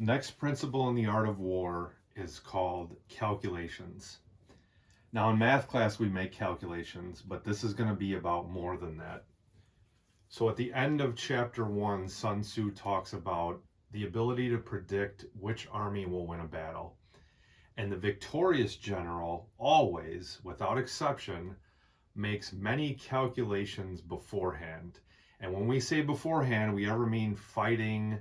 Next principle in the art of war is called calculations. Now, in math class, we make calculations, but this is going to be about more than that. So, at the end of chapter 1, Sun Tzu talks about the ability to predict which army will win a battle. And the victorious general always, without exception, makes many calculations beforehand. And when we say beforehand, we ever mean fighting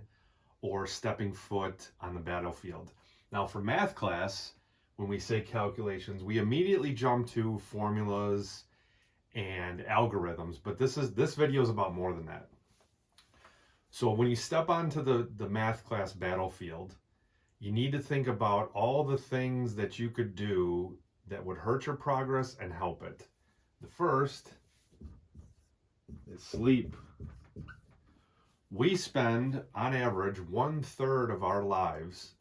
or stepping foot on the battlefield. Now, for math class, when we say calculations, we immediately jump to formulas and algorithms, but this video is about more than that. So when you step onto the math class battlefield, you need to think about all the things that you could do that would hurt your progress and help it. The first is sleep. We spend, on average, 1/3 of our lives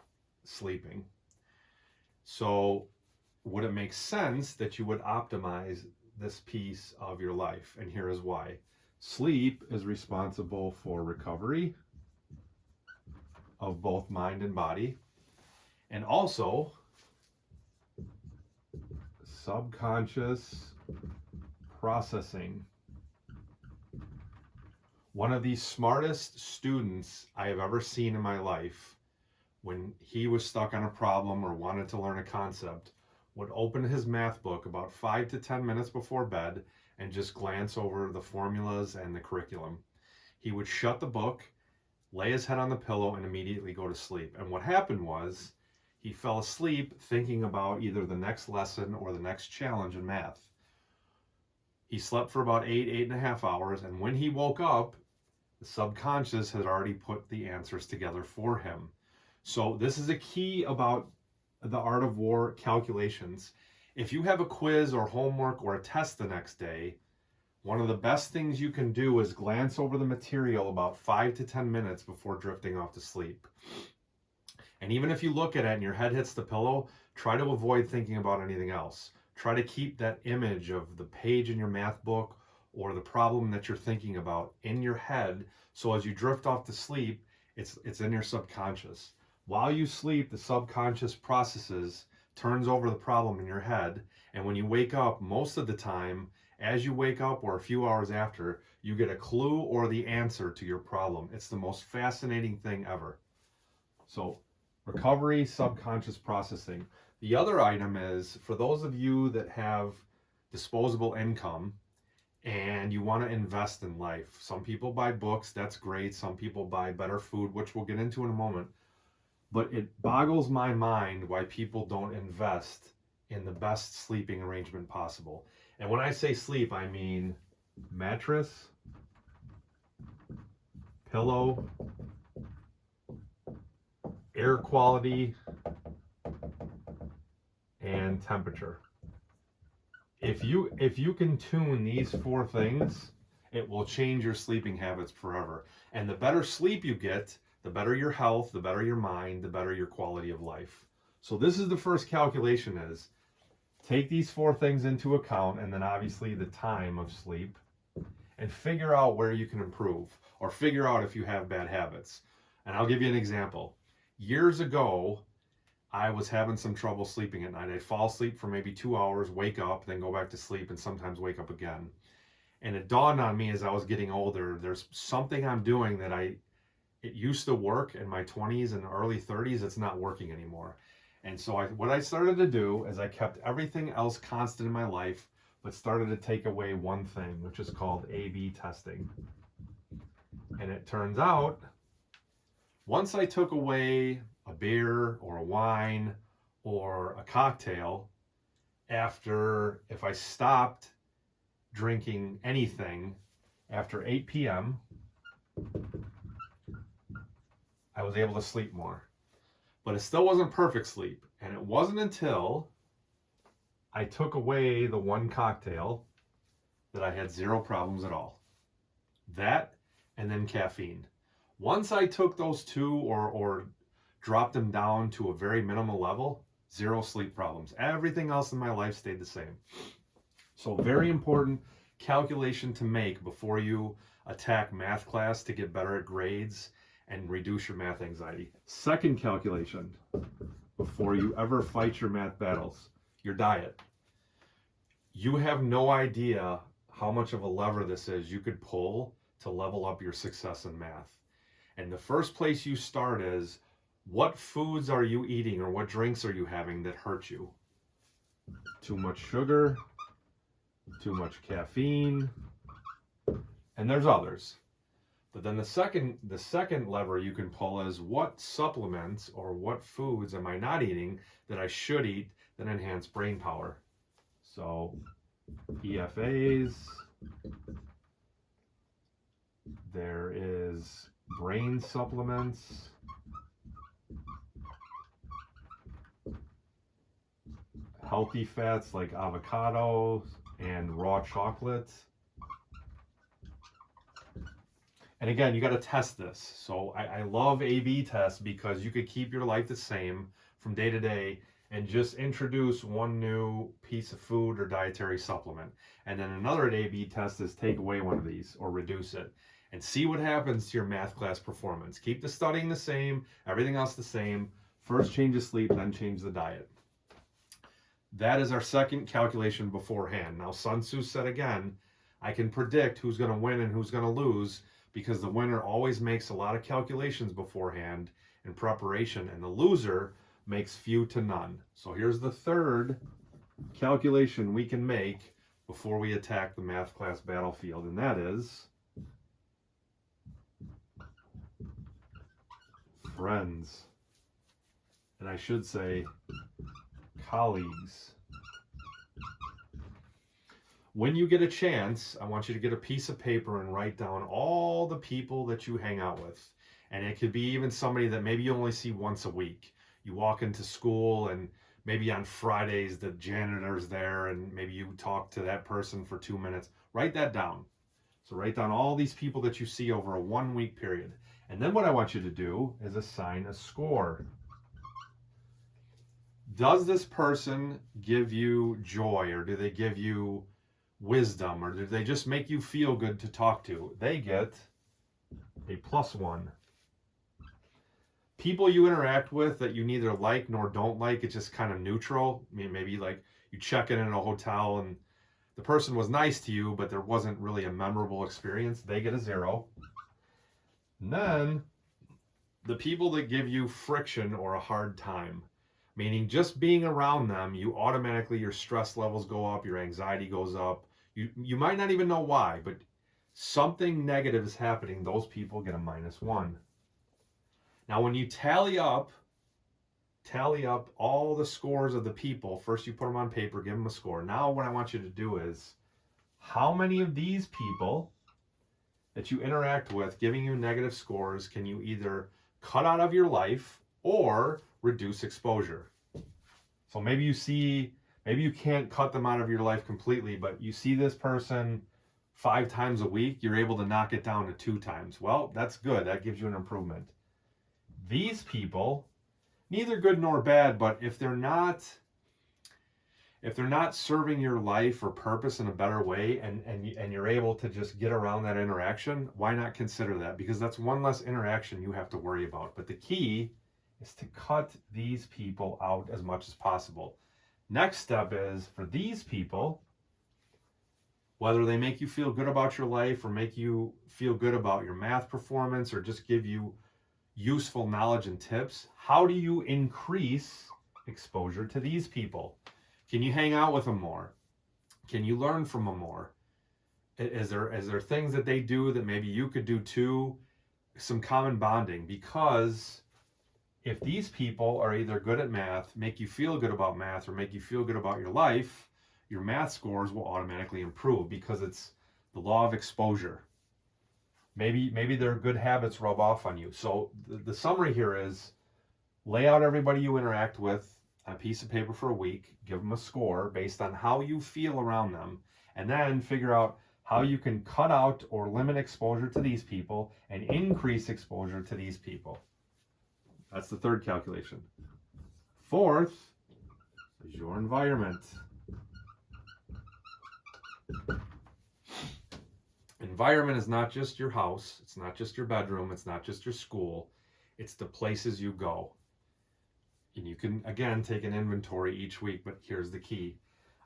sleeping. So would it make sense that you would optimize this piece of your life? And here is why. Sleep is responsible for recovery of both mind and body, and also subconscious processing. One of the smartest students I have ever seen in my life, when he was stuck on a problem or wanted to learn a concept, would open his math book about 5 to 10 minutes before bed and just glance over the formulas and the curriculum. He would shut the book, lay his head on the pillow, and immediately go to sleep. And what happened was he fell asleep thinking about either the next lesson or the next challenge in math. He slept for about 8.5 hours, and when he woke up, the subconscious had already put the answers together for him. So this is a key about the art of war calculations. If you have a quiz or homework or a test the next day, one of the best things you can do is glance over the material about 5 to 10 minutes before drifting off to sleep. And even if you look at it and your head hits the pillow, try to avoid thinking about anything else. Try to keep that image of the page in your math book or the problem that you're thinking about in your head, so as you drift off to sleep, it's in your subconscious. While you sleep, the subconscious processes, turns over the problem in your head, and when you wake up, most of the time, as you wake up or a few hours after, you get a clue or the answer to your problem. It's the most fascinating thing ever. So, recovery, subconscious processing. The other item is, for those of you that have disposable income and you want to invest in life. Some people buy books, that's great. Some people buy better food, which we'll get into in a moment. But it boggles my mind why people don't invest in the best sleeping arrangement possible. And when I say sleep, I mean mattress, pillow, air quality, and temperature. If you can tune these 4 things, it will change your sleeping habits forever. And the better sleep you get, the better your health, the better your mind, the better your quality of life. So this is the first calculation is, take these 4 things into account, and then obviously the time of sleep, and figure out where you can improve, or figure out if you have bad habits. And I'll give you an example. Years ago, I was having some trouble sleeping at night. I'd fall asleep for maybe 2 hours, wake up, then go back to sleep, and sometimes wake up again. And it dawned on me as I was getting older, there's something I'm doing that it used to work in my 20s and early 30s, it's not working anymore. And so what I started to do is I kept everything else constant in my life, but started to take away one thing, which is called A/B testing. And it turns out, once I took away a beer or a wine or a cocktail, if I stopped drinking anything after 8 p.m., I was able to sleep more. But it still wasn't perfect sleep. And it wasn't until I took away the one cocktail that I had 0 problems at all. That and then caffeine. Once I took those 2 or dropped them down to a very minimal level, 0 sleep problems. Everything else in my life stayed the same. So very important calculation to make before you attack math class to get better at grades and reduce your math anxiety. Second calculation, before you ever fight your math battles, your diet. You have no idea how much of a lever this is you could pull to level up your success in math. And the first place you start is, what foods are you eating or what drinks are you having that hurt you? Too much sugar, too much caffeine, and there's others. But then the second lever you can pull is, what supplements or what foods am I not eating that I should eat that enhance brain power? So EFAs, there is brain supplements, healthy fats like avocados and raw chocolate. And again, you got to test this. So I love A/B tests because you could keep your life the same from day to day and just introduce one new piece of food or dietary supplement. And then another A/B test is take away one of these or reduce it and see what happens to your math class performance. Keep the studying the same, everything else the same. First change the sleep, then change the diet. That is our second calculation beforehand. Now, Sun Tzu said again, I can predict who's going to win and who's going to lose, because the winner always makes a lot of calculations beforehand in preparation, and the loser makes few to none. So here's the third calculation we can make before we attack the math class battlefield, and that is friends. And I should say colleagues. When you get a chance, I want you to get a piece of paper and write down all the people that you hang out with. And it could be even somebody that maybe you only see once a week. You walk into school and maybe on Fridays the janitor's there and maybe you talk to that person for 2 minutes. Write that down. So write down all these people that you see over a 1 week period. And then what I want you to do is assign a score. Does this person give you joy, or do they give you wisdom, or do they just make you feel good to talk to? They get a +1. People you interact with that you neither like nor don't like, it's just kind of neutral. I mean, maybe like you check in a hotel and the person was nice to you, but there wasn't really a memorable experience. They get a 0. And then the people that give you friction or a hard time, meaning just being around them, you automatically, your stress levels go up, your anxiety goes up. You might not even know why, but something negative is happening. Those people get a -1. Now, when you tally up all the scores of the people, first you put them on paper, give them a score. Now what I want you to do is, how many of these people that you interact with giving you negative scores can you either cut out of your life or reduce exposure? So maybe you can't cut them out of your life completely, but you see this person 5 times a week, you're able to knock it down to 2 times. Well, that's good. That gives you an improvement. These people, neither good nor bad, but if they're not serving your life or purpose in a better way, and you're able to just get around that interaction, why not consider that? Because that's one less interaction you have to worry about. But the key is to cut these people out as much as possible. Next step is, for these people, whether they make you feel good about your life or make you feel good about your math performance or just give you useful knowledge and tips, how do you increase exposure to these people? Can you hang out with them more? Can you learn from them more? Is there things that they do that maybe you could do too? Some common bonding, because if these people are either good at math, make you feel good about math, or make you feel good about your life, your math scores will automatically improve, because it's the law of exposure. Maybe their good habits rub off on you. So the summary here is, lay out everybody you interact with on a piece of paper for a week, give them a score based on how you feel around them, and then figure out how you can cut out or limit exposure to these people and increase exposure to these people. That's the third calculation. Fourth is your environment. Environment is not just your house, it's not just your bedroom, it's not just your school, it's the places you go. And you can, again, take an inventory each week, but here's the key.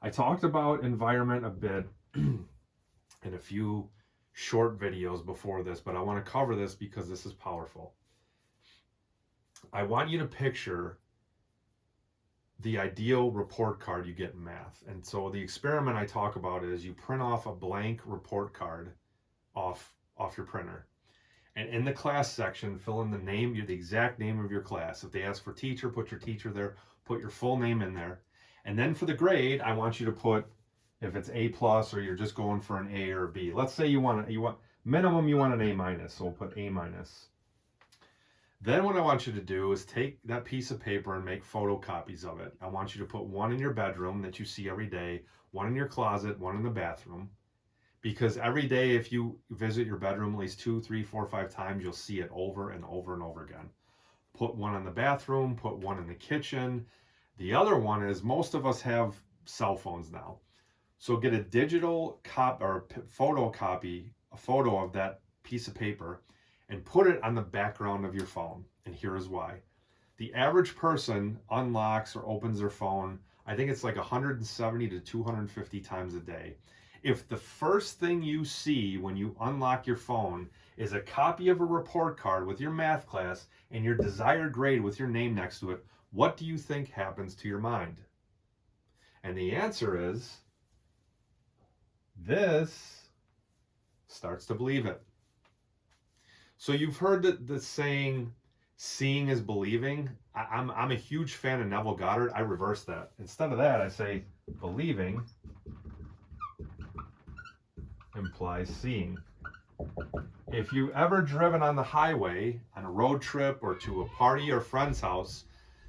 I talked about environment a bit in a few short videos before this, but I want to cover this because this is powerful. I want you to picture the ideal report card you get in math. And so the experiment I talk about is you print off a blank report card off your printer. And in the class section, fill in the name, the exact name of your class. If they ask for teacher, put your teacher there, put your full name in there. And then for the grade, I want you to put, if it's A plus or you're just going for an A or a B. Let's say you want minimum you want an A minus, so we'll put A minus. Then what I want you to do is take that piece of paper and make photocopies of it. I want you to put one in your bedroom that you see every day, one in your closet, one in the bathroom. Because every day, if you visit your bedroom at least 2, 3, 4, 5 times, you'll see it over and over and over again. Put one in the bathroom, put one in the kitchen. The other one is most of us have cell phones now. So get a digital photocopy, a photo of that piece of paper, and put it on the background of your phone. And here is why. The average person unlocks or opens their phone, I think it's like 170 to 250 times a day. If the first thing you see when you unlock your phone is a copy of a report card with your math class and your desired grade with your name next to it, what do you think happens to your mind? And the answer is, this starts to believe it. So you've heard the saying, seeing is believing. I'm a huge fan of Neville Goddard. I reverse that. Instead of that, I say believing implies seeing. If you've ever driven on the highway on a road trip or to a party or friend's house,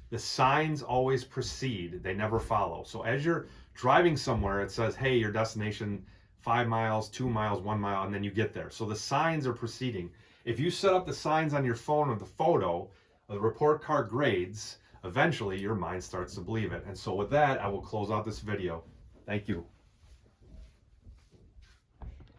the signs always precede, they never follow. So as you're driving somewhere, it says, hey, your destination 5 miles, 2 miles, 1 mile, and then you get there. So the signs are preceding. If you set up the signs on your phone of the photo of the report card grades, eventually your mind starts to believe it. And so with that, I will close out this video. Thank you.